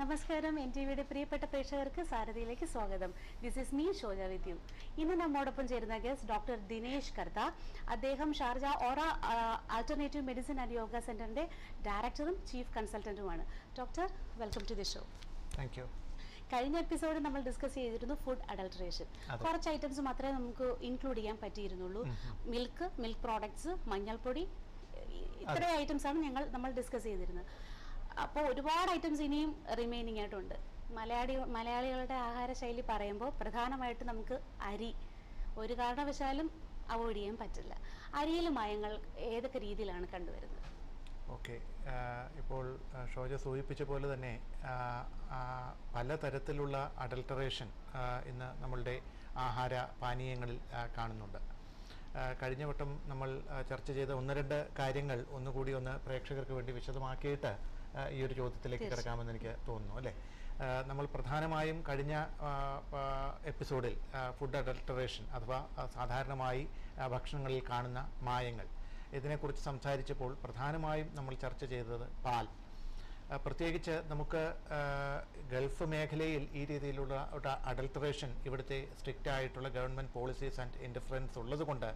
നമസ്കാരം NTVയുടെ പ്രിയപ്പെട്ട പ്രേക്ഷകർക്ക് സാരഥിയിലേക്ക് സ്വാഗതം. This is me Shoja with you. ഇന്ന് നമ്മോടൊപ്പം ചേരുന്ന ഗസ്റ്റ് ഡോക്ടർ ദിനേശ് കർത്ത. അദ്ദേഹം Sharjah Ora alternative medicine and yoga സെന്ററിന്റെ ഡയറക്ടറും ചീഫ് കൺസൾട്ടന്റുമാണ്. Doctor, welcome to the show. Thank you. കഴിഞ്ഞ എപ്പിസോഡിൽ നമ്മൾ ഡിസ്കസ് ചെയ്തിരുന്നു ഫുഡ് അഡൾട്ടറേഷൻ. കുറച്ച് ഐറ്റംസ് മാത്രമേ നമുക്ക് ഇൻക്ലൂഡ് ചെയ്യാൻ പറ്റിയിരുന്നുള്ളൂ. മിൽക്ക് പ്രോഡക്ട്സ്, മഞ്ഞൾപ്പൊടി, ഇത്രയും ഐറ്റംസ് ആണ് നമ്മൾ ഡിസ്കസ് ചെയ്തിരുന്നത്. അപ്പോൾ ഒരുപാട് ഐറ്റംസ് ഇനിയും റിമൈനിങ് ആയിട്ടുണ്ട്. മലയാളികളുടെ ആഹാരശൈലി പറയുമ്പോൾ പ്രധാനമായിട്ട് നമുക്ക് അരി ഒരു കാരണവശാലും അവോയ്ഡ് ചെയ്യാൻ പറ്റില്ല. അരിയിൽ മായങ്ങൾ ഏതൊക്കെ രീതിയിലാണ് കണ്ടുവരുന്നത്? ഓക്കെ, ഇപ്പോൾ ഷോജ സൂചിപ്പിച്ച പോലെ തന്നെ പലതരത്തിലുള്ള അഡൾട്ടറേഷൻ ഇന്ന് നമ്മളുടെ ആഹാര പാനീയങ്ങളിൽ കാണുന്നുണ്ട്. കഴിഞ്ഞ വട്ടം നമ്മൾ ചർച്ച ചെയ്ത ഒന്ന് രണ്ട് കാര്യങ്ങൾ ഒന്നുകൂടി പ്രേക്ഷകർക്ക് വേണ്ടി വിശദമാക്കിയിട്ട് ഈ ഒരു ചോദ്യത്തിലേക്ക് കിടക്കാമെന്ന് എനിക്ക് തോന്നുന്നു, അല്ലേ? നമ്മൾ പ്രധാനമായും കഴിഞ്ഞ എപ്പിസോഡിൽ ഫുഡ് അഡൾട്ടറേഷൻ അഥവാ സാധാരണമായി ഭക്ഷണങ്ങളിൽ കാണുന്ന മായങ്ങൾ ഇതിനെക്കുറിച്ച് സംസാരിച്ചപ്പോൾ പ്രധാനമായും നമ്മൾ ചർച്ച ചെയ്തത് പാൽ. പ്രത്യേകിച്ച് നമുക്ക് ഗൾഫ് മേഖലയിൽ ഈ രീതിയിലുള്ള അഡൾട്ടറേഷൻ ഇവിടുത്തെ സ്ട്രിക്റ്റ് ആയിട്ടുള്ള ഗവൺമെൻറ് പോളിസീസ് ആൻഡ് ഇൻ്റർഫറൻസ് ഉള്ളതുകൊണ്ട്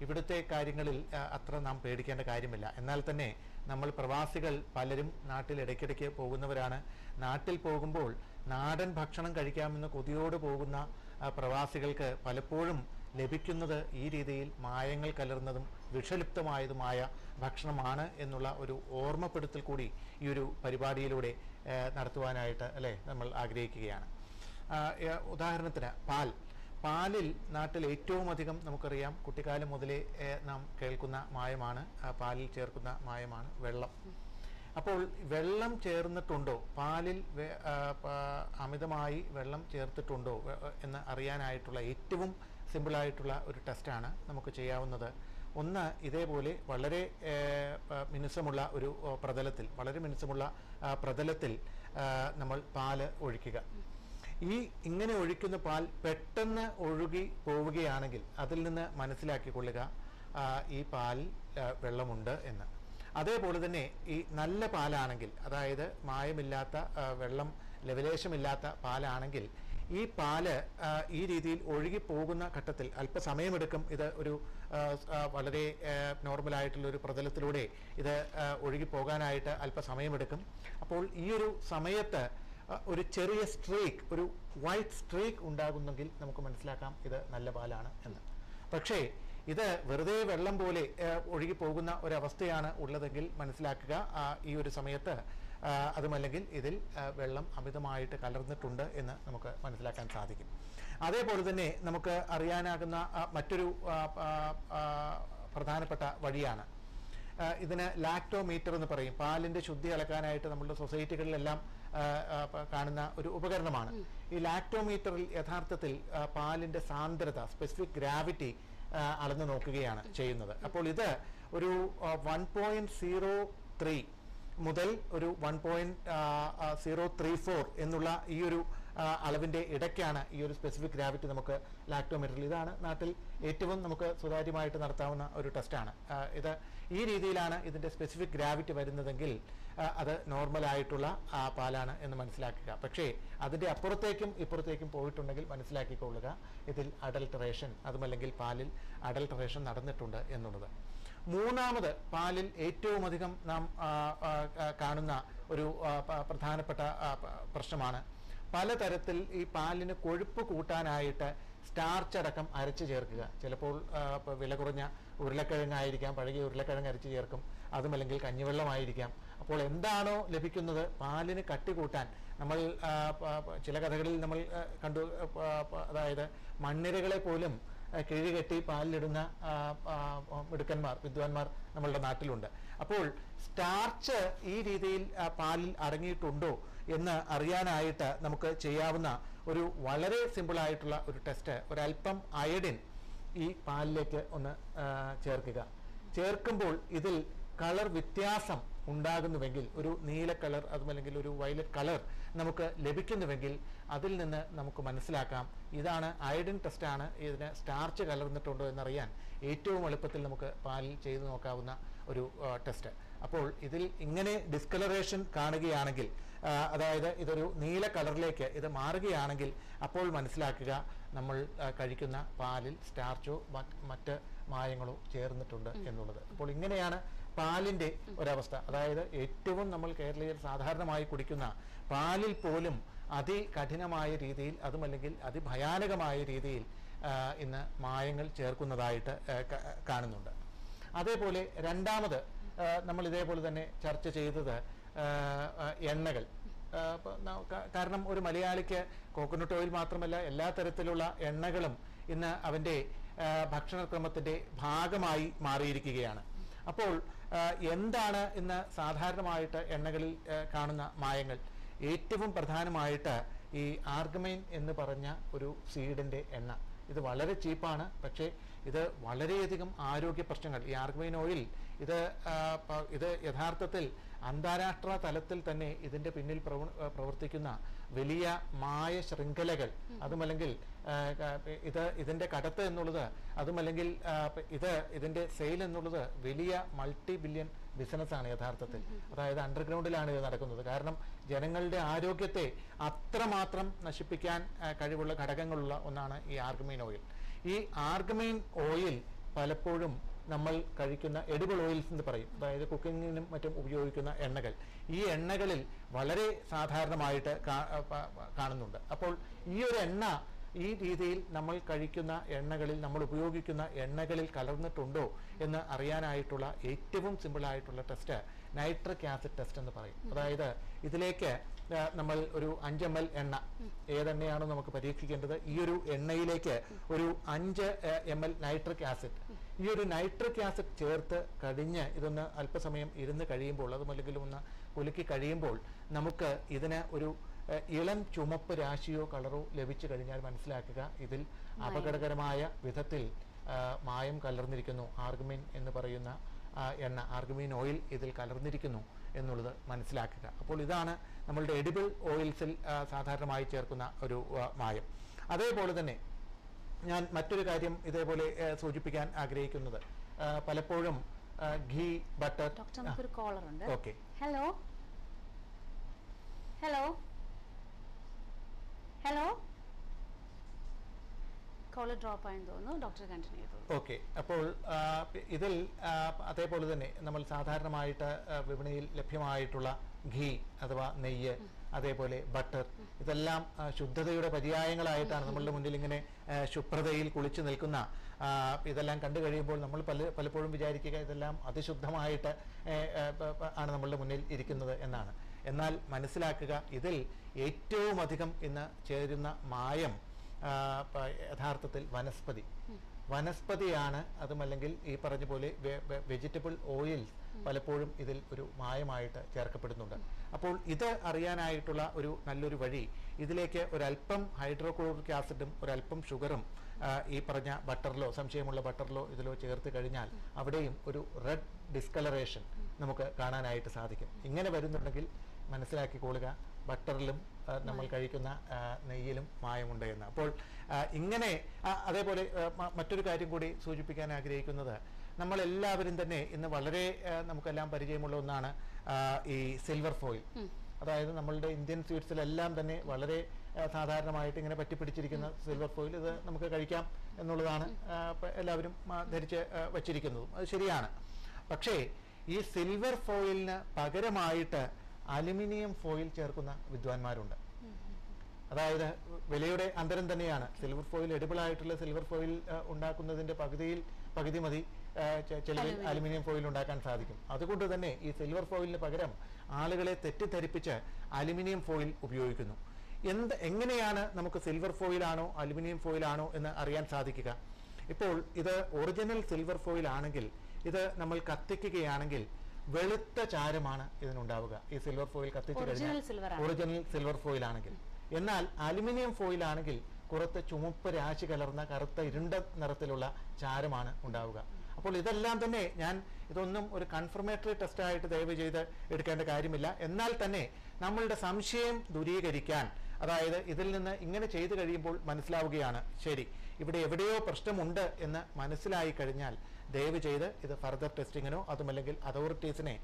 ഇവിടുത്തെ കാര്യങ്ങളിൽ അത്ര നാം പേടിക്കേണ്ട കാര്യമില്ല. എന്നാൽ തന്നെ നമ്മൾ പ്രവാസികൾ പലരും നാട്ടിൽ ഇടയ്ക്കിടയ്ക്ക് പോകുന്നവരാണ്. നാട്ടിൽ പോകുമ്പോൾ നാടൻ ഭക്ഷണം കഴിക്കാമെന്ന് കൊതിയോട് പോകുന്ന പ്രവാസികൾക്ക് പലപ്പോഴും ലഭിക്കുന്നത് ഈ രീതിയിൽ മായങ്ങൾ കലർന്നതും വിഷലിപ്തമായതുമായ ഭക്ഷണമാണ് എന്നുള്ള ഒരു ഓർമ്മപ്പെടുത്തൽ കൂടി ഈ ഒരു പരിപാടിയിലൂടെ നടത്തുവാനായിട്ട് നമ്മൾ ആഗ്രഹിക്കുകയാണ്. ഉദാഹരണത്തിന് പാലിൽ നാട്ടിൽ ഏറ്റവും അധികം നമുക്കറിയാം, കുട്ടിക്കാലം മുതലേ നാം കേൾക്കുന്ന മായമാണ്, പാലിൽ ചേർക്കുന്ന മായമാണ് വെള്ളം. അപ്പോൾ വെള്ളം ചേർന്നിട്ടുണ്ടോ, പാലിൽ അമിതമായി വെള്ളം ചേർത്തിട്ടുണ്ടോ എന്ന് അറിയാനായിട്ടുള്ള ഏറ്റവും സിമ്പിളായിട്ടുള്ള ഒരു ടെസ്റ്റാണ് നമുക്ക് ചെയ്യാവുന്നത്. ഒന്ന്, ഇതേപോലെ വളരെ മിനുസമുള്ള ഒരു പ്രതലത്തിൽ നമ്മൾ പാല് ഒഴിക്കുക. ഇങ്ങനെ ഒഴിക്കുന്ന പാൽ പെട്ടെന്ന് ഒഴുകി പോവുകയാണെങ്കിൽ അതിൽ നിന്ന് മനസ്സിലാക്കിക്കൊള്ളുക ഈ പാലിൽ വെള്ളമുണ്ട് എന്ന്. അതേപോലെ തന്നെ ഈ നല്ല പാലാണെങ്കിൽ, അതായത് മായമില്ലാത്ത വെള്ളം ലവലേശമില്ലാത്ത പാലാണെങ്കിൽ ഈ പാല് ഈ രീതിയിൽ ഒഴുകി പോകുന്ന ഘട്ടത്തിൽ അല്പസമയമെടുക്കും. ഇത് ഒരു വളരെ നോർമലായിട്ടുള്ള ഒരു പ്രതലത്തിലൂടെ ഇത് ഒഴുകി പോകാനായിട്ട് അല്പസമയമെടുക്കും. അപ്പോൾ ഈ ഒരു സമയത്ത് ഒരു ചെറിയ സ്ട്രീക്ക്, ഒരു വൈറ്റ് സ്ട്രീക്ക് ഉണ്ടാകുന്നെങ്കിൽ നമുക്ക് മനസ്സിലാക്കാം ഇത് നല്ല പാലാണ് എന്ന്. പക്ഷേ ഇത് വെറുതെ വെള്ളം പോലെ ഒഴുകി പോകുന്ന ഒരവസ്ഥയാണ് ഉള്ളതെങ്കിൽ മനസ്സിലാക്കുക ഈ ഒരു സമയത്ത് അതുമല്ലെങ്കിൽ ഇതിൽ വെള്ളം അമിതമായിട്ട് കലർന്നിട്ടുണ്ട് എന്ന് നമുക്ക് മനസ്സിലാക്കാൻ സാധിക്കും. അതേപോലെ തന്നെ നമുക്ക് അറിയാനാകുന്ന മറ്റൊരു പ്രധാനപ്പെട്ട വഴിയാണ്, ഇതിന് ലാക്ടോമീറ്റർ എന്ന് പറയും. പാലിൻ്റെ ശുദ്ധി അളക്കാനായിട്ട് നമ്മളുടെ സൊസൈറ്റികളിലെല്ലാം കാണുന്ന ഒരു ഉപകരണമാണ്. ഈ ലാക്ടോമീറ്ററിൽ യഥാർത്ഥത്തിൽ പാലിൻ്റെ സാന്ദ്രത, സ്പെസിഫിക് ഗ്രാവിറ്റി അളന്നു നോക്കുകയാണ് ചെയ്യുന്നത്. അപ്പോൾ ഇത് ഒരു 1.03 മുതൽ ഒരു 1.034 എന്നുള്ള ഈ ഒരു അളവിൻ്റെ ഇടയ്ക്കാണ് ഈ ഒരു സ്പെസിഫിക് ഗ്രാവിറ്റി നമുക്ക് ലാക്ടോമീറ്ററിൽ. ഇതാണ് നാട്ടിൽ ഏറ്റവും നമുക്ക് സുതാര്യമായിട്ട് നടത്താവുന്ന ഒരു ടെസ്റ്റാണ്. ഇത് ഈ രീതിയിലാണ് ഇതിൻ്റെ സ്പെസിഫിക് ഗ്രാവിറ്റി വരുന്നതെങ്കിൽ അത് നോർമലായിട്ടുള്ള പാലാണ് എന്ന് മനസ്സിലാക്കുക. പക്ഷേ അതിൻ്റെ അപ്പുറത്തേക്കും ഇപ്പുറത്തേക്കും പോയിട്ടുണ്ടെങ്കിൽ മനസ്സിലാക്കിക്കൊള്ളുക ഇതിൽ അഡൾട്ടറേഷൻ, അതുമല്ലെങ്കിൽ പാലിൽ അഡൾട്ടറേഷൻ നടന്നിട്ടുണ്ട് എന്നുള്ളത്. മൂന്നാമത്, പാലിൽ ഏറ്റവും അധികം നാം കാണുന്ന ഒരു പ്രധാനപ്പെട്ട പ്രശ്നമാണ് പലതരത്തിൽ ഈ പാലിന് കൊഴുപ്പ് കൂട്ടാനായിട്ട് സ്റ്റാർച്ച് അടക്കം അരച്ച് ചേർക്കുക. ചിലപ്പോൾ വില കുറഞ്ഞ ഉരുളക്കിഴങ്ങായിരിക്കാം, പഴകിയ ഉരുളക്കിഴങ്ങ് അരച്ച് ചേർക്കും. അതുമല്ലെങ്കിൽ കഞ്ഞിവെള്ളമായിരിക്കാം. അപ്പോൾ എന്താണോ ലഭിക്കുന്നത്, പാലിന് കട്ടി കൂട്ടാൻ നമ്മൾ ചില കഥകളിൽ നമ്മൾ കണ്ടു, അതായത് മണ്ണിരകളെ പോലും കിഴികെട്ടി പാലിലിടുന്ന മിടുക്കന്മാർ, വിദ്വാൻമാർ നമ്മളുടെ നാട്ടിലുണ്ട്. അപ്പോൾ സ്റ്റാർച്ച് ഈ രീതിയിൽ പാലിൽ അടങ്ങിയിട്ടുണ്ടോ എന്ന് അറിയാനായിട്ട് നമുക്ക് ചെയ്യാവുന്ന ഒരു വളരെ സിമ്പിളായിട്ടുള്ള ഒരു ടെസ്റ്റ്, ഒരല്പം അയഡിൻ ഈ പാലിലേക്ക് ചേർക്കുക. ചേർക്കുമ്പോൾ ഇതിൽ കളർ വ്യത്യാസം ഉണ്ടാകുന്നുവെങ്കിൽ, ഒരു നീല കളർ അതുമല്ലെങ്കിൽ ഒരു വയലറ്റ് കളർ നമുക്ക് ലഭിക്കുന്നുവെങ്കിൽ അതിൽ നിന്ന് നമുക്ക് മനസ്സിലാക്കാം ഇതാണ് അയഡിൻ ടെസ്റ്റാണ്, ഇതിന് സ്റ്റാർച്ച് കലർന്നിട്ടുണ്ടോ എന്നറിയാൻ ഏറ്റവും എളുപ്പത്തിൽ നമുക്ക് പാലിൽ ചെയ്തു നോക്കാവുന്ന ഒരു ടെസ്റ്റ്. അപ്പോൾ ഇതിൽ ഇങ്ങനെ ഡിസ്കളറേഷൻ കാണുകയാണെങ്കിൽ, അതായത് ഇതൊരു നീല കളറിലേക്ക് ഇത് മാറുകയാണെങ്കിൽ, അപ്പോൾ മനസ്സിലാക്കുക നമ്മൾ കഴിക്കുന്ന പാലിൽ സ്റ്റാർച്ചോ മറ്റ് മായങ്ങളോ ചേർന്നിട്ടുണ്ട് എന്നുള്ളത്. അപ്പോൾ ഇങ്ങനെയാണ് പാലിൻ്റെ ഒരവസ്ഥ. അതായത് ഏറ്റവും നമ്മൾ കേരളീയർ സാധാരണമായി കുടിക്കുന്ന പാലിൽ പോലും അതികഠിനമായ രീതിയിൽ, അതുമല്ലെങ്കിൽ അതിഭയാനകമായ രീതിയിൽ ഇന്ന് മായങ്ങൾ ചേർക്കുന്നതായിട്ട് കാണുന്നുണ്ട്. അതേപോലെ രണ്ടാമത് നമ്മൾ ഇതേപോലെ തന്നെ ചർച്ച ചെയ്തത് എണ്ണകൾ. കാരണം ഒരു മലയാളിക്ക് കോക്കനട്ട് ഓയിൽ മാത്രമല്ല, എല്ലാ തരത്തിലുള്ള എണ്ണകളും ഇന്ന് അവൻ്റെ ഭക്ഷണക്രമത്തിൻ്റെ ഭാഗമായി മാറിയിരിക്കുകയാണ്. അപ്പോൾ എന്താണ് ഇന്ന് സാധാരണമായിട്ട് എണ്ണകളിൽ കാണുന്ന മായങ്ങൾ? ഏറ്റവും പ്രധാനമായിട്ട് ഈ ആർഗമൈൻ എന്ന് പറഞ്ഞ ഒരു സീഡിൻ്റെ എണ്ണ. ഇത് വളരെ ചീപ്പാണ്, പക്ഷേ ഇത് വളരെയധികം ആരോഗ്യ പ്രശ്നങ്ങൾ, ഈ ആർഗമൈൻ ഓയിൽ ഇത് യഥാർത്ഥത്തിൽ അന്താരാഷ്ട്ര തലത്തിൽ തന്നെ ഇതിൻ്റെ പിന്നിൽ പ്രവർത്തിക്കുന്ന വലിയ മായ ശൃംഖലകൾ, അതുമല്ലെങ്കിൽ ഇതിൻ്റെ കടത്ത് എന്നുള്ളത്, അതുമല്ലെങ്കിൽ ഇതിൻ്റെ സെയിൽ എന്നുള്ളത് വലിയ മൾട്ടി ബില്യൺ ബിസിനസ്സാണ് യഥാർത്ഥത്തിൽ. അതായത് അണ്ടർഗ്രൗണ്ടിലാണ് ഇത് നടക്കുന്നത്. കാരണം ജനങ്ങളുടെ ആരോഗ്യത്തെ അത്രമാത്രം നശിപ്പിക്കാൻ കഴിവുള്ള ഘടകങ്ങളുള്ള ഒന്നാണ് ഈ ആർഗമൈൻ ഓയിൽ. ഈ ആർഗമൈൻ ഓയിൽ പലപ്പോഴും നമ്മൾ കഴിക്കുന്ന എഡിബിൾ ഓയിൽസ് എന്ന് പറയും, അതായത് കുക്കിങ്ങിനും മറ്റും ഉപയോഗിക്കുന്ന എണ്ണകൾ. ഈ എണ്ണകളിൽ വളരെ സാധാരണമായിട്ട് കാണുന്നുണ്ട്. അപ്പോൾ ഈ ഒരു എണ്ണ ഈ രീതിയിൽ നമ്മൾ കഴിക്കുന്ന എണ്ണകളിൽ, നമ്മൾ ഉപയോഗിക്കുന്ന എണ്ണകളിൽ കലർന്നിട്ടുണ്ടോ എന്ന് അറിയാനായിട്ടുള്ള ഏറ്റവും സിമ്പിളായിട്ടുള്ള ടെസ്റ്റ് നൈട്രിക് ആസിഡ് ടെസ്റ്റ് എന്ന് പറയും. അതായത് ഇതിലേക്ക് നമ്മൾ ഒരു 5 ml എണ്ണ, ഏതെണ്ണയാണോ നമുക്ക് പരീക്ഷിക്കേണ്ടത്, ഈ ഒരു എണ്ണയിലേക്ക് ഒരു 5 ml നൈട്രിക് ആസിഡ്, ഈ ഒരു നൈട്രിക് ആസിഡ് ചേർത്ത് കഴിഞ്ഞ് ഇതൊന്ന് അല്പസമയം ഇരുന്ന് കഴിയുമ്പോൾ, അതുമല്ലെങ്കിൽ ഒന്ന് കുലുക്കി കഴിയുമ്പോൾ നമുക്ക് ഇതിന് ഒരു ഇളം ചുമപ്പ് രാശിയോ കളറോ ലഭിച്ചു കഴിഞ്ഞാൽ മനസ്സിലാക്കുക ഇതിൽ അപകടകരമായ വിധത്തിൽ മായം കലർന്നിരിക്കുന്നു. ആർഗമൈൻ എന്ന് പറയുന്ന എണ്ണ, ആർഗമൈൻ ഓയിൽ ഇതിൽ കലർന്നിരിക്കുന്നു എന്നുള്ളത് മനസ്സിലാക്കുക. അപ്പോൾ ഇതാണ് നമ്മളുടെ എഡിബിൾ ഓയിൽസിൽ സാധാരണമായി ചേർക്കുന്ന ഒരു മായം. അതേപോലെ തന്നെ ഞാൻ മറ്റൊരു കാര്യം ഇതേപോലെ സൂചിപ്പിക്കാൻ ആഗ്രഹിക്കുന്നത്, പലപ്പോഴും ghee, butter. Okay, hello hello hello, caller drop ആയെന്ന് തോന്നുന്നു. ഡോക്ടർ കണ്ടിന്യൂ ചെയ്തു. ഓക്കെ, അപ്പോൾ ഇതിൽ അതേപോലെ തന്നെ നമ്മൾ സാധാരണമായിട്ട് വിപണിയിൽ ലഭ്യമായിട്ടുള്ള ഘീ അഥവാ നെയ്യ്, അതേപോലെ ബട്ടർ, ഇതെല്ലാം ശുദ്ധതയുടെ പര്യായങ്ങളായിട്ടാണ് നമ്മളുടെ മുന്നിൽ ഇങ്ങനെ ശുഭ്രതയിൽ കുളിച്ചു നിൽക്കുന്ന. ഇതെല്ലാം കണ്ടു കഴിയുമ്പോൾ നമ്മൾ പലപ്പോഴും വിചാരിക്കുക ഇതെല്ലാം അതിശുദ്ധമായിട്ട് ആണ് നമ്മളുടെ മുന്നിൽ ഇരിക്കുന്നത് എന്നാണ്. എന്നാൽ മനസ്സിലാക്കുക ഇതിൽ ഏറ്റവും അധികം ഇന്ന് ചേരുന്ന മായം യഥാർത്ഥത്തിൽ വനസ്പതിയാണ്. അതുമല്ലെങ്കിൽ ഈ പറഞ്ഞ പോലെ വെജിറ്റബിൾ ഓയിൽസ് പലപ്പോഴും ഇതിൽ ഒരു മായമായിട്ട് ചേർക്കപ്പെടുന്നുണ്ട്. അപ്പോൾ ഇത് അറിയാനായിട്ടുള്ള ഒരു നല്ലൊരു വഴി, ഇതിലേക്ക് ഒരല്പം ഹൈഡ്രോക്ലോറിക് ആസിഡും ഒരല്പം ഷുഗറും ഈ പറഞ്ഞ ബട്ടറിലോ, സംശയമുള്ള ബട്ടറിലോ ഇതിലോ ചേർത്ത് കഴിഞ്ഞാൽ അവിടെയും ഒരു റെഡ് ഡിസ്കളറേഷൻ നമുക്ക് കാണാനായിട്ട് സാധിക്കും. ഇങ്ങനെ വരുന്നുണ്ടെങ്കിൽ മനസ്സിലാക്കിക്കൊള്ളുക ബട്ടറിലും നമ്മൾ കഴിക്കുന്ന നെയ്യിലും മായമുണ്ട് എന്ന്. അപ്പോൾ ഇങ്ങനെ അതേപോലെ മറ്റൊരു കാര്യം കൂടി സൂചിപ്പിക്കാൻ ആഗ്രഹിക്കുന്നത്, നമ്മളെല്ലാവരും തന്നെ ഇന്ന് വളരെ നമുക്കെല്ലാം പരിചയമുള്ള ഒന്നാണ് ഈ സിൽവർ ഫോയിൽ. അതായത് നമ്മളുടെ ഇന്ത്യൻ സ്വീറ്റ്സിലെല്ലാം തന്നെ വളരെ സാധാരണമായിട്ട് ഇങ്ങനെ പറ്റിപ്പിടിച്ചിരിക്കുന്ന സിൽവർ ഫോയിൽ, ഇത് നമുക്ക് കഴിക്കാം എന്നുള്ളതാണ് എല്ലാവരും ധരിച്ച് വച്ചിരിക്കുന്നതും. അത് ശരിയാണ്. പക്ഷേ ഈ സിൽവർ ഫോയിലിന് പകരമായിട്ട് അലുമിനിയം ഫോയിൽ ചേർക്കുന്ന വിദ്വാൻമാരുണ്ട്. അതായത് വിലയുടെ അന്തരം തന്നെയാണ്. സിൽവർ ഫോയിൽ, എഡിബിൾ ആയിട്ടുള്ള സിൽവർ ഫോയിൽ ഉണ്ടാക്കുന്നതിൻ്റെ പകുതി മതി ചിലവിൽ അലുമിനിയം ഫോയിൽ ഉണ്ടാക്കാൻ സാധിക്കും. അതുകൊണ്ട് തന്നെ ഈ സിൽവർ ഫോയിലിന് പകരം ആളുകളെ തെറ്റിദ്ധരിപ്പിച്ച് അലുമിനിയം ഫോയിൽ ഉപയോഗിക്കുന്നു. എങ്ങനെയാണ് നമുക്ക് സിൽവർ ഫോയിലാണോ അലുമിനിയം ഫോയിലാണോ എന്ന് അറിയാൻ സാധിക്കുക? ഇപ്പോൾ ഇത് ഒറിജിനൽ സിൽവർ ഫോയിൽ ആണെങ്കിൽ, ഇത് നമ്മൾ കത്തിക്കുകയാണെങ്കിൽ വെളുത്ത ചാരമാണ് ഇതിനുണ്ടാവുക. ഈ സിൽവർ ഫോയിൽ കത്തിച്ചു കഴിഞ്ഞാൽ ഒറിജിനൽ സിൽവർ ഫോയിൽ ആണെങ്കിൽ. എന്നാൽ അലുമിനിയം ഫോയിൽ ആണെങ്കിൽ പുറത്ത് ചുമപ്പ് രാശി കലർന്ന കറുത്ത ഇരുണ്ട നിറത്തിലുള്ള ചാരമാണ് ഉണ്ടാവുക. അപ്പോൾ ഇതെല്ലാം തന്നെ ഇതൊന്നും ഒരു കൺഫർമേറ്ററി ടെസ്റ്റായിട്ട് ദയവ് ചെയ്ത് എടുക്കേണ്ട കാര്യമില്ല. എന്നാൽ തന്നെ നമ്മളുടെ സംശയം ദൂരീകരിക്കാൻ, അതായത് ഇതിൽ നിന്ന് ഇങ്ങനെ ചെയ്തു കഴിയുമ്പോൾ മനസ്സിലാവുകയാണ്, ശരി ഇവിടെ എവിടെയോ പ്രശ്നമുണ്ട് എന്ന് മനസ്സിലായി കഴിഞ്ഞാൽ ദയവ് ചെയ്ത് ഇത് ഫർദർ ടെസ്റ്റിങ്ങിനോ അതുമല്ലെങ്കിൽ അതോറിറ്റീസിനെ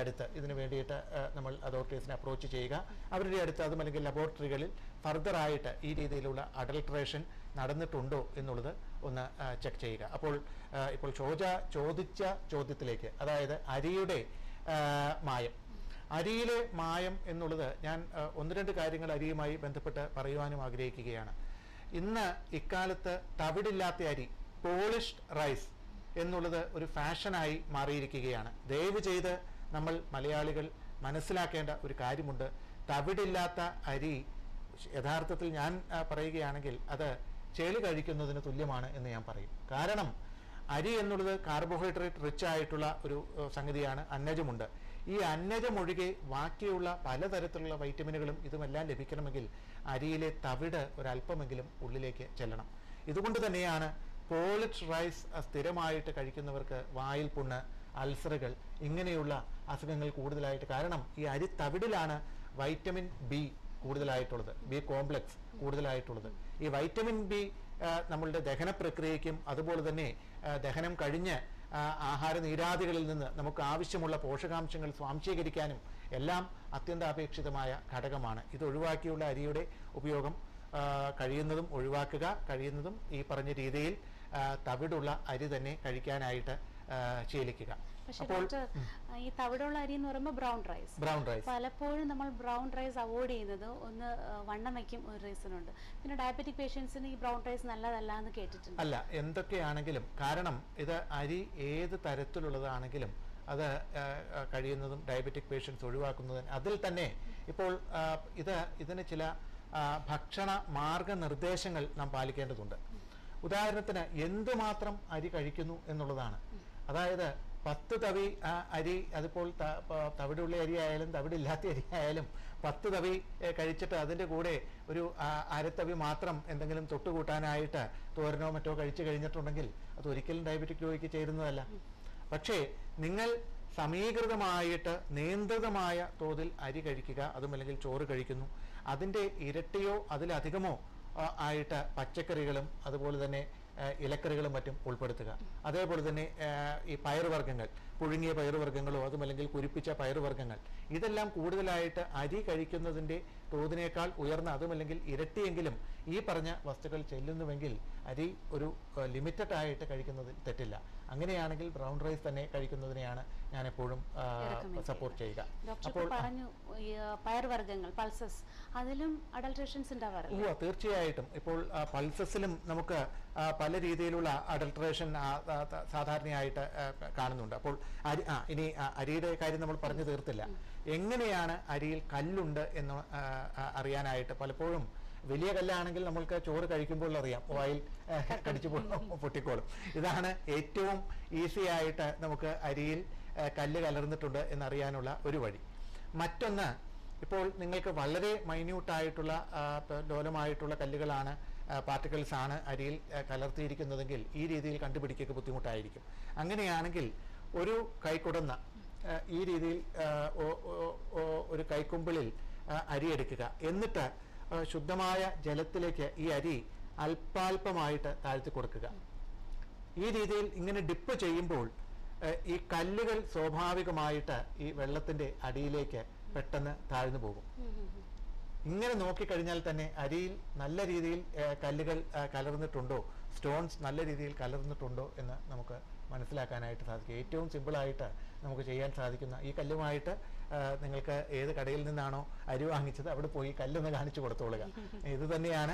അടുത്ത് ഇതിന് വേണ്ടിയിട്ട് നമ്മൾ അതോറിറ്റീസിനെ അപ്രോച്ച് ചെയ്യുക. അവരുടെ അടുത്ത് അതുമല്ലെങ്കിൽ ലബോറട്ടറികളിൽ ഫർദറായിട്ട് ഈ രീതിയിലുള്ള അഡൾട്രേഷൻ നടന്നിട്ടുണ്ടോ എന്നുള്ളത് ഒന്ന് ചെക്ക് ചെയ്യുക. അപ്പോൾ ഇപ്പോൾ ചോദിച്ച ചോദ്യത്തിലേക്ക്, അതായത് അരിയുടെ മായം, അരിയിലെ മായം എന്നുള്ളത് ഞാൻ ഒന്ന് രണ്ട് കാര്യങ്ങൾ അരിയുമായി ബന്ധപ്പെട്ട് പറയുവാനും ആഗ്രഹിക്കുകയാണ്. ഇന്ന് ഇക്കാലത്ത് തവിടില്ലാത്ത അരി, പോളിഷ്ഡ് റൈസ് എന്നുള്ളത് ഒരു ഫാഷനായി മാറിയിരിക്കുകയാണ്. ദയവ് ചെയ്ത് നമ്മൾ മലയാളികൾ മനസ്സിലാക്കേണ്ട ഒരു കാര്യമുണ്ട്. തവിടില്ലാത്ത അരി യഥാർത്ഥത്തിൽ ഞാൻ പറയുകയാണെങ്കിൽ അത് ചെളി കഴിക്കുന്നതിന് തുല്യമാണ് എന്ന് ഞാൻ പറയും. കാരണം അരി എന്നുള്ളത് കാർബോഹൈഡ്രേറ്റ് റിച്ച് ആയിട്ടുള്ള ഒരു സംഗതിയാണ്. അന്നജമുണ്ട്. ഈ അന്നജമൊഴികെ ബാക്കിയുള്ള പലതരത്തിലുള്ള വൈറ്റമിനുകളും ഇതുമെല്ലാം ലഭിക്കണമെങ്കിൽ അരിയിലെ തവിട് ഒരല്പമെങ്കിലും ഉള്ളിലേക്ക് ചെല്ലണം. ഇതുകൊണ്ട് തന്നെയാണ് പോളിഷ്ഡ് റൈസ് സ്ഥിരമായിട്ട് കഴിക്കുന്നവർക്ക് വായിൽ പുണ്ണ്, അൾസറുകൾ, ഇങ്ങനെയുള്ള അസുഖങ്ങൾ കൂടുതലായിട്ട്. കാരണം ഈ അരി തവിടിലാണ് വൈറ്റമിൻ ബി കൂടുതലായിട്ടുള്ളത്, ബി കോംപ്ലക്സ് കൂടുതലായിട്ടുള്ളത്. ഈ വൈറ്റമിൻ ബി നമ്മളുടെ ദഹന പ്രക്രിയയ്ക്കും അതുപോലെ തന്നെ ദഹനം കഴിഞ്ഞ് ആഹാര നീരാദികളിൽ നിന്ന് നമുക്ക് ആവശ്യമുള്ള പോഷകാംശങ്ങൾ സ്വാംശീകരിക്കാനും എല്ലാം അത്യന്താപേക്ഷിതമായ ഘടകമാണ്. ഇത് ഒഴിവാക്കിയുള്ള അരിയുടെ ഉപയോഗം കഴിയുന്നതും ഒഴിവാക്കുക, കഴിയുന്നതും ഈ പറഞ്ഞ രീതിയിൽ തവിടുള്ള അരി തന്നെ കഴിക്കാനായിട്ട് ശീലിക്കുക. അപ്പോൾ ഈ തവിടുള്ള അരി എന്ന് പറയുമ്പോൾ ബ്രൗൺ റൈസ് പലപ്പോഴും നമ്മൾ ബ്രൗൺ റൈസ് അവോയ്ഡ് ചെയ്യുന്നത് ഒന്ന് വണ്ണം വയ്ക്കും ഒരു റീസണുണ്ട്. പിന്നെ ഡയബറ്റിക് പേഷ്യൻസിന് ഈ ബ്രൗൺ റൈസ് നല്ലതല്ല എന്ന് കേട്ടിട്ടുണ്ട്. അല്ല, എന്തൊക്കെയാണെങ്കിലും കാരണം ഇത് അരി ഏത് തരത്തിലുള്ളതാണെങ്കിലും അത് കഴിയുന്നതും ഡയബറ്റിക് പേഷ്യൻസ് ഒഴിവാക്കുന്നതിന് അതിൽ തന്നെ ഇപ്പോൾ ഇതിന് ചില ഭക്ഷണ മാർഗനിർദ്ദേശങ്ങൾ നാം പാലിക്കേണ്ടതുണ്ട്. ഉദാഹരണത്തിന് എന്തുമാത്രം അരി കഴിക്കുന്നു എന്നുള്ളതാണ്. അതായത് 10 തവി അരി, അതിപ്പോൾ തവിടുള്ള അരി ആയാലും തവിടില്ലാത്ത അരി ആയാലും 10 തവി കഴിച്ചിട്ട് അതിൻ്റെ കൂടെ ഒരു അരത്തവി മാത്രം എന്തെങ്കിലും തൊട്ടുകൂട്ടാനായിട്ട് തോരനോ മറ്റോ കഴിച്ചു കഴിഞ്ഞിട്ടുണ്ടെങ്കിൽ അത് ഒരിക്കലും ഡയബറ്റിക് രോഗിക്ക് ചേരുന്നതല്ല. പക്ഷേ നിങ്ങൾ സമീകൃതമായിട്ട് നിയന്ത്രിതമായ തോതിൽ അരി കഴിക്കുക, അതുമല്ലെങ്കിൽ ചോറ് കഴിക്കുന്നു, അതിൻ്റെ ഇരട്ടിയോ അതിലധികമോ ആയിട്ട് പച്ചക്കറികളും അതുപോലെ തന്നെ ഇലക്കറികളും മറ്റും ഉൾപ്പെടുത്തുക. അതേപോലെ തന്നെ ഈ പയറുവർഗ്ഗങ്ങൾ, പുഴുങ്ങിയ പയറുവർഗ്ഗങ്ങളോ അതുമല്ലെങ്കിൽ കുരിപ്പിച്ച പയറുവർഗ്ഗങ്ങൾ, ഇതെല്ലാം കൂടുതലായിട്ട് അരി കഴിക്കുന്നതിൻ്റെ തോതിനേക്കാൾ ഉയർന്ന അതുമല്ലെങ്കിൽ ഇരട്ടിയെങ്കിലും ഈ പറഞ്ഞ വസ്തുക്കൾ ചെല്ലുന്നുവെങ്കിൽ അരി ഒരു ലിമിറ്റഡ് ആയിട്ട് കഴിക്കുന്നതിൽ തെറ്റില്ല. അങ്ങനെയാണെങ്കിൽ ബ്രൗൺ റൈസ് തന്നെ കഴിക്കുന്നതിനെയാണ് ഞാൻ എപ്പോഴും സപ്പോർട്ട് ചെയ്യുക. അപ്പോൾ പറഞ്ഞു പയറുവർഗ്ഗങ്ങൾ, പൾസസ്, അതിലും അഡൾട്രേഷൻസ് ഉണ്ടാവാറില്ല? തീർച്ചയായിട്ടും. ഇപ്പോൾ പൾസസിലും നമുക്ക് പല രീതിയിലുള്ള അഡൾട്രേഷൻ സാധാരണയായിട്ട് കാണുന്നുണ്ട്. അപ്പോൾ ഇനി അരിയുടെ കാര്യം നമ്മൾ പറഞ്ഞു തീർത്തില്ല. എങ്ങനെയാണ് അരിയിൽ കല്ലുണ്ട് എന്ന് അറിയാനായിട്ട് പലപ്പോഴും വലിയ കല്ലാണെങ്കിൽ നമ്മൾക്ക് ചോറ് കഴിക്കുമ്പോൾ അറിയാം, വായിൽ കടിച്ചു പൊട്ടിക്കോളും. ഇതാണ് ഏറ്റവും ഈസി ആയിട്ട് നമുക്ക് അരിയിൽ കല്ല് കലർന്നിട്ടുണ്ട് എന്നറിയാനുള്ള ഒരു വഴി. മറ്റൊന്ന്, ഇപ്പോൾ നിങ്ങൾക്ക് വളരെ മൈന്യൂട്ടായിട്ടുള്ള ലോലമായിട്ടുള്ള കല്ലുകളാണ്, പാർട്ടിക്കിൾസ് ആണ് അരിയിൽ കലർത്തിയിരിക്കുന്നതെങ്കിൽ ഈ രീതിയിൽ കണ്ടുപിടിക്കുക ബുദ്ധിമുട്ടായിരിക്കും. അങ്ങനെയാണെങ്കിൽ ഒരു കൈക്കുടന്ന ഈ രീതിയിൽ ഒരു കൈക്കുമ്പിളിൽ അരി എടുക്കുക. എന്നിട്ട് ശുദ്ധമായ ജലത്തിലേക്ക് ഈ അരി അല്പാൽപമായിട്ട് താഴ്ത്തി കൊടുക്കുക. ഈ രീതിയിൽ ഇങ്ങനെ ഡിപ്പ് ചെയ്യുമ്പോൾ ഈ കല്ലുകൾ സ്വാഭാവികമായിട്ട് ഈ വെള്ളത്തിൻ്റെ അടിയിലേക്ക് പെട്ടെന്ന് താഴ്ന്നു പോകും. ഇങ്ങനെ നോക്കിക്കഴിഞ്ഞാൽ തന്നെ അരിയിൽ നല്ല രീതിയിൽ കല്ലുകൾ കലർന്നിട്ടുണ്ടോ, സ്റ്റോൺസ് നല്ല രീതിയിൽ കലർന്നിട്ടുണ്ടോ എന്ന് നമുക്ക് മനസ്സിലാക്കാനായിട്ട് സാധിക്കും. ഏറ്റവും സിമ്പിളായിട്ട് നമുക്ക് ചെയ്യാൻ സാധിക്കുന്ന, ഈ കല്ലുമായിട്ട് നിങ്ങൾക്ക് ഏത് കടയിൽ നിന്നാണോ അരി വാങ്ങിച്ചത് അവിടെ പോയി കല്ലൊന്ന് കാണിച്ചു കൊടുത്തോളുക. ഇത് തന്നെയാണ്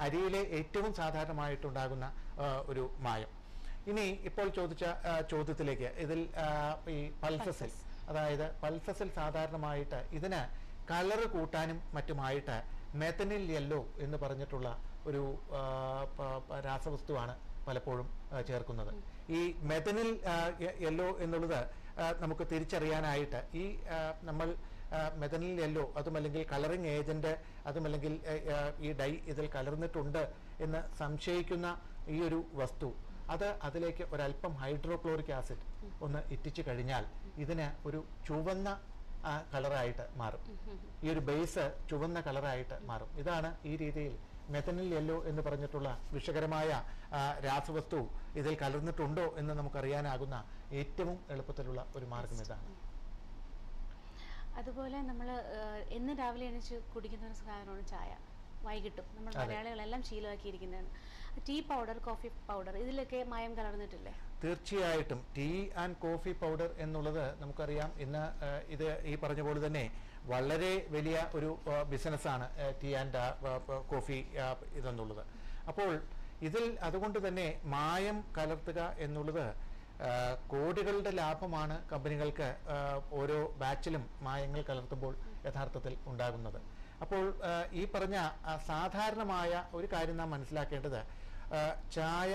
അരിയിലെ ഏറ്റവും സാധാരണമായിട്ടുണ്ടാകുന്ന ഒരു മായം. ഇനി ഇപ്പോൾ ചോദിച്ച ചോദ്യത്തിലേക്ക്, ഇതിൽ ഈ പൾസസിൽ, അതായത് പൾസസിൽ സാധാരണമായിട്ട് ഇതിന് കളറ് കൂട്ടാനും മറ്റുമായിട്ട് മെഥനിൽ യെല്ലോ എന്ന് പറഞ്ഞിട്ടുള്ള ഒരു രാസവസ്തുവാണ് പലപ്പോഴും ചേർക്കുന്നത്. ഈ മെഥനിൽ യെല്ലോ എന്നുള്ളത് നമുക്ക് തിരിച്ചറിയാനായിട്ട് ഈ നമ്മൾ മെഥനിൽ യെല്ലോ അതുമല്ലെങ്കിൽ കളറിങ് ഏജന്റ് അതുമല്ലെങ്കിൽ ഈ ഡൈ ഇതിൽ കലർന്നിട്ടുണ്ട് എന്ന് സംശയിക്കുന്ന ഈ ഒരു വസ്തു, അതിലേക്ക് ഒരല്പം ഹൈഡ്രോക്ലോറിക് ആസിഡ് ഒന്ന് ഇറ്റിച്ചു കഴിഞ്ഞാൽ ഇതിന് ഒരു ചുവന്ന കളറായിട്ട് മാറും. ഈ ഒരു ബേസ് ചുവന്ന കളറായിട്ട് മാറും. ഇതാണ് ഈ രീതിയിൽ മെഥനിൽ യെല്ലോ എന്ന് പറഞ്ഞിട്ടുള്ള വിഷകരമായ രാസവസ്തു ഇതിൽ കലർന്നിട്ടുണ്ടോ എന്ന് നമുക്കറിയാനാകുന്ന ഏറ്റവും എളുപ്പത്തിലുള്ള ഒരു മാർഗം ഇതാണ്. അതുപോലെ നമ്മൾ എന്നും രാവിലെ എണീച്ച് കുടിക്കുന്ന ഒരു സാധനമാണ് ചായ. വൈകിട്ടും നമ്മൾ മലയാളികളെല്ലാം ശീലമാക്കിയിരിക്കുന്നതാണ്. ടീ പൗഡർ, കോഫി പൗഡർ, ഇതിലൊക്കെ മായം കലർന്നിട്ടില്ലേ? തീർച്ചയായിട്ടും. ടീ ആൻഡ് കോഫി പൗഡർ എന്നുള്ളത് നമുക്കറിയാം ഇന്ന് ഇത് ഈ പറഞ്ഞ പോലെ തന്നെ വളരെ വലിയ ഒരു ബിസിനസ്സാണ് ടീ ആൻഡ് കോഫി ഇതെന്നുള്ളത്. അപ്പോൾ ഇതിൽ അതുകൊണ്ട് തന്നെ മായം കലർത്തുക എന്നുള്ളത് കോടികളുടെ ലാഭമാണ് കമ്പനികൾക്ക് ഓരോ ബാച്ചിലും മായങ്ങൾ കലർത്തുമ്പോൾ യഥാർത്ഥത്തിൽ ഉണ്ടാകുന്നത്. അപ്പോൾ ഈ പറഞ്ഞ സാധാരണമായ ഒരു കാര്യം നാം മനസ്സിലാക്കേണ്ടത്, ചായ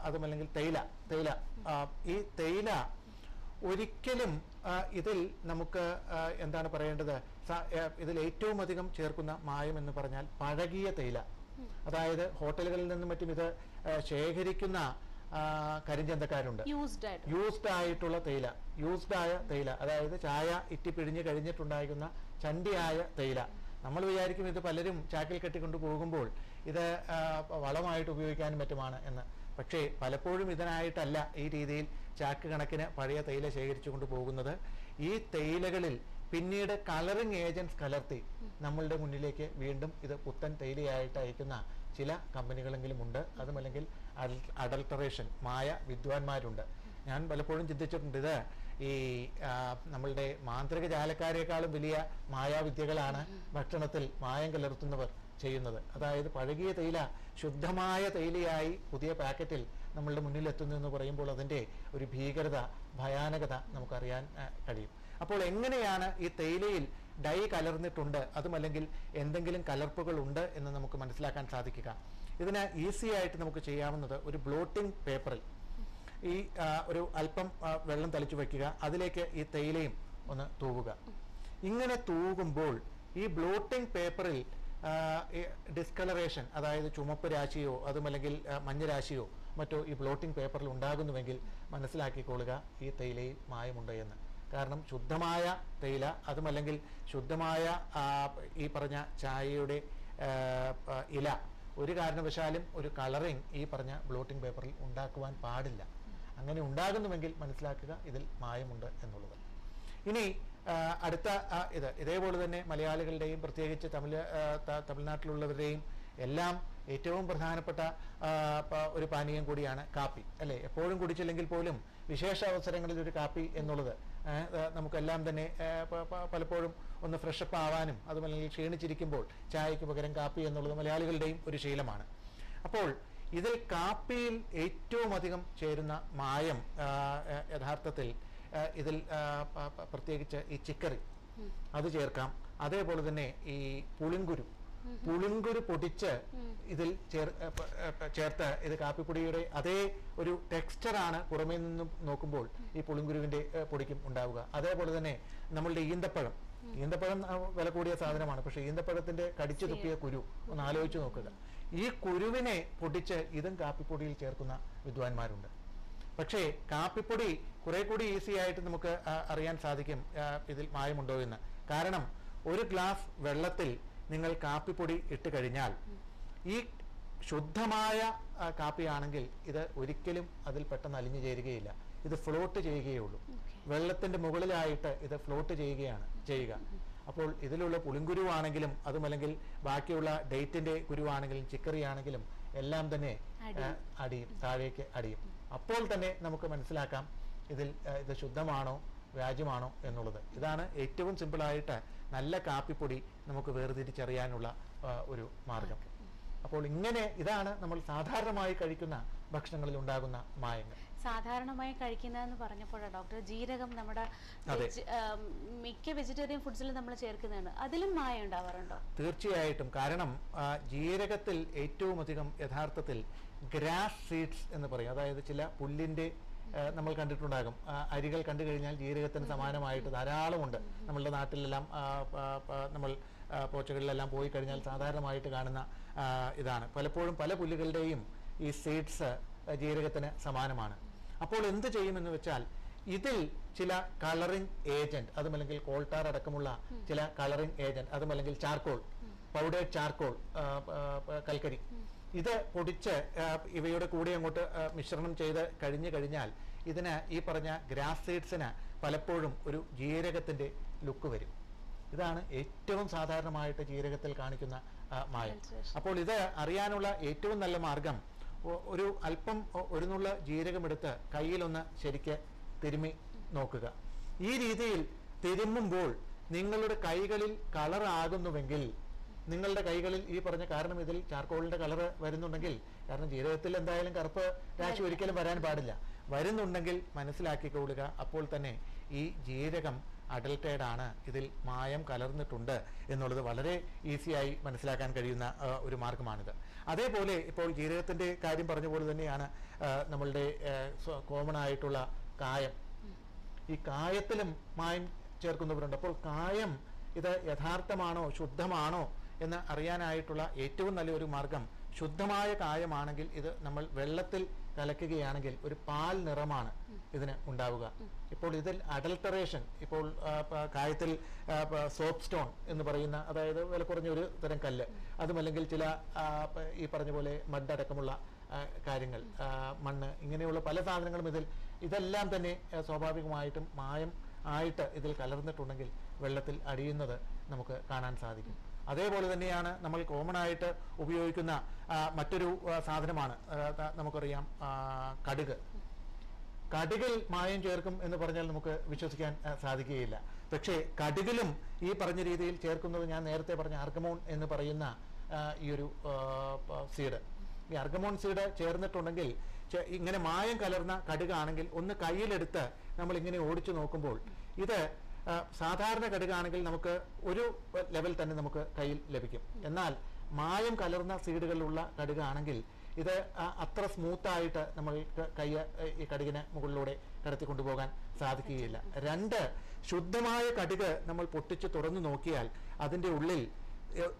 അതുമല്ലെങ്കിൽ തേയില ഈ തേയില ഒരിക്കലും ഇതിൽ നമുക്ക് എന്താണ് പറയേണ്ടത്, ഇതിൽ ഏറ്റവും അധികം ചേർക്കുന്ന മായം എന്ന് പറഞ്ഞാൽ പഴകിയ തേയില. അതായത് ഹോട്ടലുകളിൽ നിന്നും മറ്റും ഇത് ശേഖരിക്കുന്ന കരിഞ്ചന്തക്കാരുണ്ട്. യൂസ്ഡ് ആയിട്ടുള്ള തേയില, യൂസ്ഡ് ആയ തേയില, അതായത് ചായ ഇറ്റിപ്പിഴിഞ്ഞ് കഴിഞ്ഞിട്ടുണ്ടാകുന്ന ചണ്ടിയായ തേയില. നമ്മൾ വിചാരിക്കും ഇത് പലരും ചാക്കിൽ കെട്ടിക്കൊണ്ട് പോകുമ്പോൾ ഇത് വളമായിട്ട് ഉപയോഗിക്കാനും മറ്റുമാണ് എന്ന്. പക്ഷേ പലപ്പോഴും ഇതിനായിട്ടല്ല ഈ രീതിയിൽ ചാക്ക് കണക്കിന് പഴയ തേയില ശേഖരിച്ചു കൊണ്ട് പോകുന്നത്. ഈ തേയിലകളിൽ പിന്നീട് കളറിംഗ് ഏജൻറ്റ്സ് കലർത്തി നമ്മളുടെ മുന്നിലേക്ക് വീണ്ടും ഇത് പുത്തൻ തേയിലയായിട്ട് അയക്കുന്ന ചില കമ്പനികളെങ്കിലും ഉണ്ട്. അതുമല്ലെങ്കിൽ അഡൾട്ടറേഷൻ, മായ വിദ്വാൻമാരുണ്ട്. ഞാൻ പലപ്പോഴും ചിന്തിച്ചിട്ടുണ്ട്, ഇത് ഈ നമ്മളുടെ മാന്ത്രിക ജാലക്കാരേക്കാളും വലിയ മായാവിദ്യകളാണ് ഭക്ഷണത്തിൽ മായം കലർത്തുന്നവർ ചെയ്യുന്നത്. അതായത് പഴകിയ തേയില ശുദ്ധമായ തേയിലയായി പുതിയ പാക്കറ്റിൽ നമ്മളുടെ മുന്നിൽ എത്തുന്നു എന്ന് പറയുമ്പോൾ അതിൻ്റെ ഒരു ഭീകരത, ഭയാനകത നമുക്കറിയാൻ കഴിയും. അപ്പോൾ എങ്ങനെയാണ് ഈ തേയിലയിൽ ഡൈ കലർന്നിട്ടുണ്ട്, അതുമല്ലെങ്കിൽ എന്തെങ്കിലും കലർപ്പുകൾ ഉണ്ട് എന്ന് നമുക്ക് മനസ്സിലാക്കാൻ സാധിക്കുക? ഇതിന് ഈസി ആയിട്ട് നമുക്ക് ചെയ്യാവുന്നത് ഒരു ബ്ലോട്ടിംഗ് പേപ്പറിൽ ഈ ഒരു അല്പം വെള്ളം തളിച്ചു വയ്ക്കുക, അതിലേക്ക് ഈ തേയിലയും ഒന്ന് തൂവുക. ഇങ്ങനെ തൂകുമ്പോൾ ഈ ബ്ലോട്ടിംഗ് പേപ്പറിൽ ഡിസ്കളറേഷൻ, അതായത് ചുമപ്പ് രാശിയോ അതുമല്ലെങ്കിൽ മഞ്ഞ രാശിയോ മറ്റോ ഈ ബ്ലോട്ടിംഗ് പേപ്പറിൽ ഉണ്ടാകുന്നുവെങ്കിൽ മനസ്സിലാക്കിക്കൊള്ളുക ഈ തേയിലയിൽ മായമുണ്ട് എന്ന്. കാരണം ശുദ്ധമായ തേയില, അതുമല്ലെങ്കിൽ ശുദ്ധമായ ഈ പറഞ്ഞ ചായയുടെ ഇല ഒരു കാരണവശാലും ഒരു കളറിങ് ഈ പറഞ്ഞ ബ്ലോട്ടിംഗ് പേപ്പറിൽ ഉണ്ടാക്കുവാൻ പാടില്ല. അങ്ങനെ ഉണ്ടാകുന്നുവെങ്കിൽ മനസ്സിലാക്കുക ഇതിൽ മായമുണ്ട് എന്നുള്ളത്. ഇനി അടുത്ത ഇതേപോലെ തന്നെ മലയാളികളുടെയും പ്രത്യേകിച്ച് തമിഴ്നാട്ടിലുള്ളവരുടെയും എല്ലാം ഏറ്റവും പ്രധാനപ്പെട്ട ഒരു പാനീയം കൂടിയാണ് കാപ്പി, അല്ലേ? എപ്പോഴും കുടിച്ചില്ലെങ്കിൽ പോലും വിശേഷ അവസരങ്ങളിൽ ഒരു കാപ്പി എന്നുള്ളത് നമുക്കെല്ലാം തന്നെ പലപ്പോഴും ഒന്ന് ഫ്രഷപ്പ് ആവാനും അതുമല്ലെങ്കിൽ ക്ഷീണിച്ചിരിക്കുമ്പോൾ ചായയ്ക്ക് പകരം കാപ്പി എന്നുള്ളത് മലയാളികളുടെയും ഒരു ശീലമാണ്. അപ്പോൾ ഇതിൽ കാപ്പിയിൽ ഏറ്റവും അധികം ചേരുന്ന മായം യഥാർത്ഥത്തിൽ ഇതിൽ പ്രത്യേകിച്ച് ഈ ചിക്കറി അത് ചേർക്കാം. അതേപോലെ തന്നെ ഈ പുളിങ്കുരു പൊടിച്ച് ഇതിൽ ചേർത്ത് ഇത് കാപ്പിപ്പൊടിയുടെ അതേ ഒരു ടെക്സ്ചറാണ് പുറമേ നിന്നും നോക്കുമ്പോൾ ഈ പുളിങ്കുരുവിന്റെ പൊടിക്കും ഉണ്ടാവുക. അതേപോലെ തന്നെ നമ്മളുടെ ഈന്തപ്പഴം വില കൂടിയ സാധനമാണ്, പക്ഷെ ഈന്തപ്പഴത്തിന്റെ കടിച്ചു തുപ്പിയ കുരു ഒന്ന് ആലോചിച്ച് നോക്കുക. ഈ കുരുവിനെ പൊടിച്ച് ഇതും കാപ്പിപ്പൊടിയിൽ ചേർക്കുന്ന വിദ്വാൻമാരുണ്ട്. പക്ഷേ കാപ്പിപ്പൊടി കുറെ കൂടി ഈസി ആയിട്ട് നമുക്ക് അറിയാൻ സാധിക്കും ഇതിൽ മായമുണ്ടോ എന്ന്. കാരണം ഒരു ഗ്ലാസ് വെള്ളത്തിൽ നിങ്ങൾ കാപ്പിപ്പൊടി ഇട്ട് കഴിഞ്ഞാൽ ഈ ശുദ്ധമായ കാപ്പിയാണെങ്കിൽ ഇത് ഒരിക്കലും അതിൽ പെട്ടെന്ന് അലിഞ്ഞു ചേരുകയില്ല. ഇത് ഫ്ലോട്ട് ചെയ്യുകയുള്ളൂ. വെള്ളത്തിന്റെ മുകളിലായിട്ട് ഇത് ഫ്ലോട്ട് ചെയ്യുക. അപ്പോൾ ഇതിലുള്ള പുളിങ്കുരുവാണെങ്കിലും അതുമല്ലെങ്കിൽ ബാക്കിയുള്ള ഡേറ്റിന്റെ കുരുവാണെങ്കിലും ചിക്കറി ആണെങ്കിലും എല്ലാം തന്നെ അടിയും, താഴേക്ക് അടിയും. അപ്പോൾ തന്നെ നമുക്ക് മനസ്സിലാക്കാം ഇത് ശുദ്ധമാണോ വ്യാജമാണോ എന്നുള്ളത്. ഇതാണ് ഏറ്റവും സിമ്പിളായിട്ട് നല്ല കാപ്പിപ്പൊടി നമുക്ക് വേർതിരിച്ചറിയാനുള്ള ഒരു മാർഗം. അപ്പോൾ ഇതാണ് നമ്മൾ സാധാരണമായി കഴിക്കുന്ന ഭക്ഷണങ്ങളിൽ ഉണ്ടാകുന്ന മായങ്ങൾ. സാധാരണമായി കഴിക്കുന്നതെന്ന് പറഞ്ഞപ്പോഴാണ് ഡോക്ടർ, ജീരകം നമ്മുടെ മിക്ക വെജിറ്റേറിയൻ ഫുഡ്സിലും നമ്മൾ ചേർക്കുന്നതാണ്, അതിലും മായം ഉണ്ടാവാറുണ്ടോ? തീർച്ചയായിട്ടും. കാരണം ജീരകത്തിൽ ഏറ്റവും അധികം യഥാർത്ഥത്തിൽ ഗ്രാസ് സീഡ്സ് എന്ന് പറയും. അതായത് ചില പുല്ലിന്റെ നമ്മൾ കണ്ടിട്ടുണ്ടാകും, അരികൾ കണ്ടു കഴിഞ്ഞാൽ ജീരകത്തിന് സമാനമായിട്ട് ധാരാളമുണ്ട്. നമ്മളുടെ നാട്ടിലെല്ലാം നമ്മൾ പോച്ചകളിലെല്ലാം പോയി കഴിഞ്ഞാൽ സാധാരണമായിട്ട് കാണുന്ന ഇതാണ്. പലപ്പോഴും പല പുല്ലുകളുടെയും ഈ സീഡ്സ് ജീരകത്തിന് സമാനമാണ്. അപ്പോൾ എന്ത് ചെയ്യുമെന്ന് വെച്ചാൽ ഇതിൽ ചില കളറിംഗ് ഏജന്റ്, അതുമല്ലെങ്കിൽ കോൾട്ടാർ അടക്കമുള്ള ചില കളറിംഗ് ഏജന്റ്, അതുമല്ലെങ്കിൽ ചാർക്കോൾ പൗഡേർഡ് ചാർക്കോൾ, കൽക്കരി, ഇത് പൊടിച്ച് ഇവയുടെ കൂടെ അങ്ങോട്ട് മിശ്രണം ചെയ്ത് കഴിഞ്ഞാൽ ഇതിന് ഈ പറഞ്ഞ ഗ്രാസ് സീഡ്സിന് പലപ്പോഴും ഒരു ജീരകത്തിൻ്റെ ലുക്ക് വരും. ഇതാണ് ഏറ്റവും സാധാരണമായിട്ട് ജീരകത്തിൽ കാണിക്കുന്ന മായം. അപ്പോൾ ഇത് അറിയാനുള്ള ഏറ്റവും നല്ല മാർഗം ഒരു അല്പം ഒരു നുള്ള ജീരകമെടുത്ത് കയ്യിലൊന്ന് ശരിക്ക് തിരുമ്മി നോക്കുക. ഈ രീതിയിൽ തിരുമ്മുമ്പോൾ നിങ്ങളുടെ കൈകളിൽ കളർ ആകുന്നുവെങ്കിൽ, നിങ്ങളുടെ കൈകളിൽ ഈ പറഞ്ഞ, കാരണം ഇതിൽ ചാർക്കോളിന്റെ കളർ വരുന്നുണ്ടെങ്കിൽ, കാരണം ജീരകത്തിൽ എന്തായാലും കറുപ്പ് രാശി ഒരിക്കലും വരാൻ പാടില്ല, വരുന്നുണ്ടെങ്കിൽ മനസ്സിലാക്കിക്കൊള്ളുക അപ്പോൾ തന്നെ ഈ ജീരകം അഡൽട്ടേഡ് ആണ്, ഇതിൽ മായം കലർന്നിട്ടുണ്ട് എന്നുള്ളത് വളരെ ഈസിയായി മനസ്സിലാക്കാൻ കഴിയുന്ന ഒരു മാർഗമാണിത്. അതേപോലെ ഇപ്പോൾ ജീരകത്തിൻ്റെ കാര്യം പറഞ്ഞ പോലെ തന്നെയാണ് നമ്മളുടെ കോമൺ ആയിട്ടുള്ള കായം. ഈ കായത്തിലും മായം ചേർക്കുന്നവരുണ്ട്. അപ്പോൾ കായം ഇത് യഥാർത്ഥമാണോ ശുദ്ധമാണോ എന്ന് അറിയാനായിട്ടുള്ള ഏറ്റവും നല്ലൊരു മാർഗം, ശുദ്ധമായ കായമാണെങ്കിൽ ഇത് നമ്മൾ വെള്ളത്തിൽ കലക്കുകയാണെങ്കിൽ ഒരു പാൽ നിറമാണ് ഇതിന് ഉണ്ടാവുക. ഇപ്പോൾ ഇതിൽ അഡൽട്ടറേഷൻ, ഇപ്പോൾ കായത്തിൽ സോപ്പ് സ്റ്റോൺ എന്ന് പറയുന്ന, അതായത് വില കുറഞ്ഞ ഒരു തരം കല്ല്, അതുമല്ലെങ്കിൽ ചില ഈ പറഞ്ഞ പോലെ മഡ് അടക്കമുള്ള കാര്യങ്ങൾ, മണ്ണ്, ഇങ്ങനെയുള്ള പല സാധനങ്ങളും ഇതെല്ലാം തന്നെ സ്വാഭാവികമായിട്ടും മായം ആയിട്ട് ഇതിൽ കലർന്നിട്ടുണ്ടെങ്കിൽ വെള്ളത്തിൽ അടിയുന്നത് നമുക്ക് കാണാൻ സാധിക്കും. അതേപോലെ തന്നെയാണ് നമ്മൾ കോമൺ ആയിട്ട് ഉപയോഗിക്കുന്ന മറ്റൊരു സാധനമാണ്, നമുക്കറിയാം, കടുക്. കടുകിൽ മായം ചേർക്കും എന്ന് പറഞ്ഞാൽ നമുക്ക് വിശ്വസിക്കാൻ സാധിക്കുകയില്ല. പക്ഷേ കടുകിലും ഈ പറഞ്ഞ രീതിയിൽ ചേർക്കുന്നത് ഞാൻ നേരത്തെ പറഞ്ഞ അർഗമോൺ എന്ന് പറയുന്ന ഈ ഒരു സീഡ്, ഈ അർഗമോൺ സീഡ് ചേർന്നിട്ടുണ്ടെങ്കിൽ, ഇങ്ങനെ മായം കലർന്ന കടുകാണെങ്കിൽ ഒന്ന് കയ്യിലെടുത്ത് നമ്മൾ ഇങ്ങനെ ഓടിച്ചു നോക്കുമ്പോൾ ഇത് സാധാരണ കടുകാണെങ്കിൽ നമുക്ക് ഒരു ലെവൽ തന്നെ നമുക്ക് കയ്യിൽ ലഭിക്കും. എന്നാൽ മായം കലർന്ന സീഡുകളിലുള്ള കടുകാണെങ്കിൽ ഇത് അത്ര സ്മൂത്തായിട്ട് നമ്മൾക്ക് ഈ കടുകിന് മുകളിലൂടെ കടത്തി കൊണ്ടുപോകാൻ സാധിക്കുകയില്ല. രണ്ട്, ശുദ്ധമായ കടുക് നമ്മൾ പൊട്ടിച്ച് തുറന്നു നോക്കിയാൽ അതിൻ്റെ ഉള്ളിൽ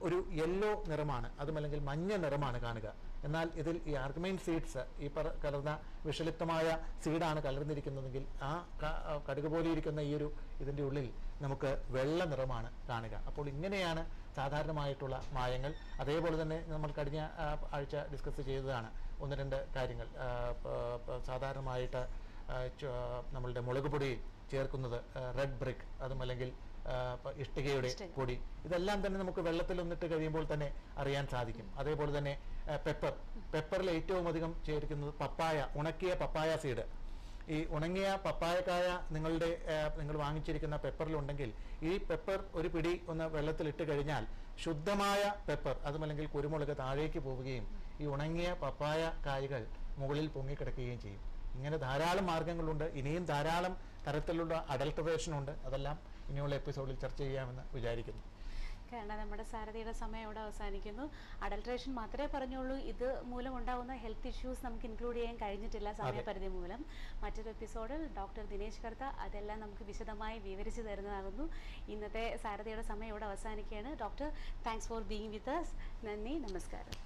ഒരു യെല്ലോ നിറമാണ്, അതുമല്ലെങ്കിൽ മഞ്ഞ നിറമാണ് കാണുക. എന്നാൽ ഇതിൽ ഈ ആർഗമൈൻ സീഡ്സ്, ഈ കലർന്ന വിഷലിപ്തമായ സീഡാണ് കലർന്നിരിക്കുന്നതെങ്കിൽ ആ കടുക് പോലെ ഇരിക്കുന്ന ഈ ഒരു ഇതിൻ്റെ ഉള്ളിൽ നമുക്ക് വെള്ള നിറമാണ് കാണുക. അപ്പോൾ ഇങ്ങനെയാണ് സാധാരണമായിട്ടുള്ള മായങ്ങൾ. അതേപോലെ തന്നെ നമ്മൾ കഴിഞ്ഞ ആഴ്ച ഡിസ്കസ് ചെയ്തതാണ് ഒന്ന് രണ്ട് കാര്യങ്ങൾ. സാധാരണമായിട്ട് നമ്മളുടെ മുളക് പൊടിയിൽ ചേർക്കുന്നത് റെഡ് ബ്രിക്ക്, അതുമല്ലെങ്കിൽ ഇഷ്ടികയുടെ പൊടി, ഇതെല്ലാം തന്നെ നമുക്ക് വെള്ളത്തിൽ ഒന്നിട്ട് കഴിയുമ്പോൾ തന്നെ അറിയാൻ സാധിക്കും. അതേപോലെ തന്നെ പെപ്പറിൽ ഏറ്റവും അധികം ചേർക്കുന്നത് പപ്പായ, ഉണക്കിയ പപ്പായ സീഡ്. ഈ ഉണങ്ങിയ പപ്പായക്കായ നിങ്ങൾ വാങ്ങിച്ചിരിക്കുന്ന പെപ്പറിലുണ്ടെങ്കിൽ ഈ പെപ്പർ ഒരു പിടി ഒന്ന് വെള്ളത്തിലിട്ട് കഴിഞ്ഞാൽ ശുദ്ധമായ പെപ്പർ, അതുമല്ലെങ്കിൽ കുരുമുളക് താഴേക്ക് പോവുകയും ഈ ഉണങ്ങിയ പപ്പായ കായകൾ മുകളിൽ പൊങ്ങിക്കിടക്കുകയും ചെയ്യും. ഇങ്ങനെ ധാരാളം മാർഗങ്ങളുണ്ട്. ഇനിയും ധാരാളം തരത്തിലുള്ള അഡൽട്ടറേഷൻ ഉണ്ട്. അതെല്ലാം ഇനിയുള്ള എപ്പിസോഡിൽ ചർച്ച ചെയ്യാമെന്ന് വിചാരിക്കുന്നു. കാരണം നമ്മുടെ സാരഥിയുടെ സമയം ഇവിടെ അവസാനിക്കുന്നു. അഡൽട്രേഷൻ മാത്രമേ പറഞ്ഞുള്ളൂ. ഇത് മൂലം ഉണ്ടാകുന്ന ഹെൽത്ത് ഇഷ്യൂസ് നമുക്ക് ഇൻക്ലൂഡ് ചെയ്യാൻ കഴിഞ്ഞിട്ടില്ല സമയപരിധി മൂലം. മറ്റൊരു എപ്പിസോഡിൽ ഡോക്ടർ ദിനേശ് കർത്ത അതെല്ലാം നമുക്ക് വിശദമായി വിവരിച്ചു തരുന്നതാകുന്നു. ഇന്നത്തെ സാരഥിയുടെ സമയം ഇവിടെ അവസാനിക്കുകയാണ്. Doctor, thanks for being with us. നന്ദി, നമസ്കാരം.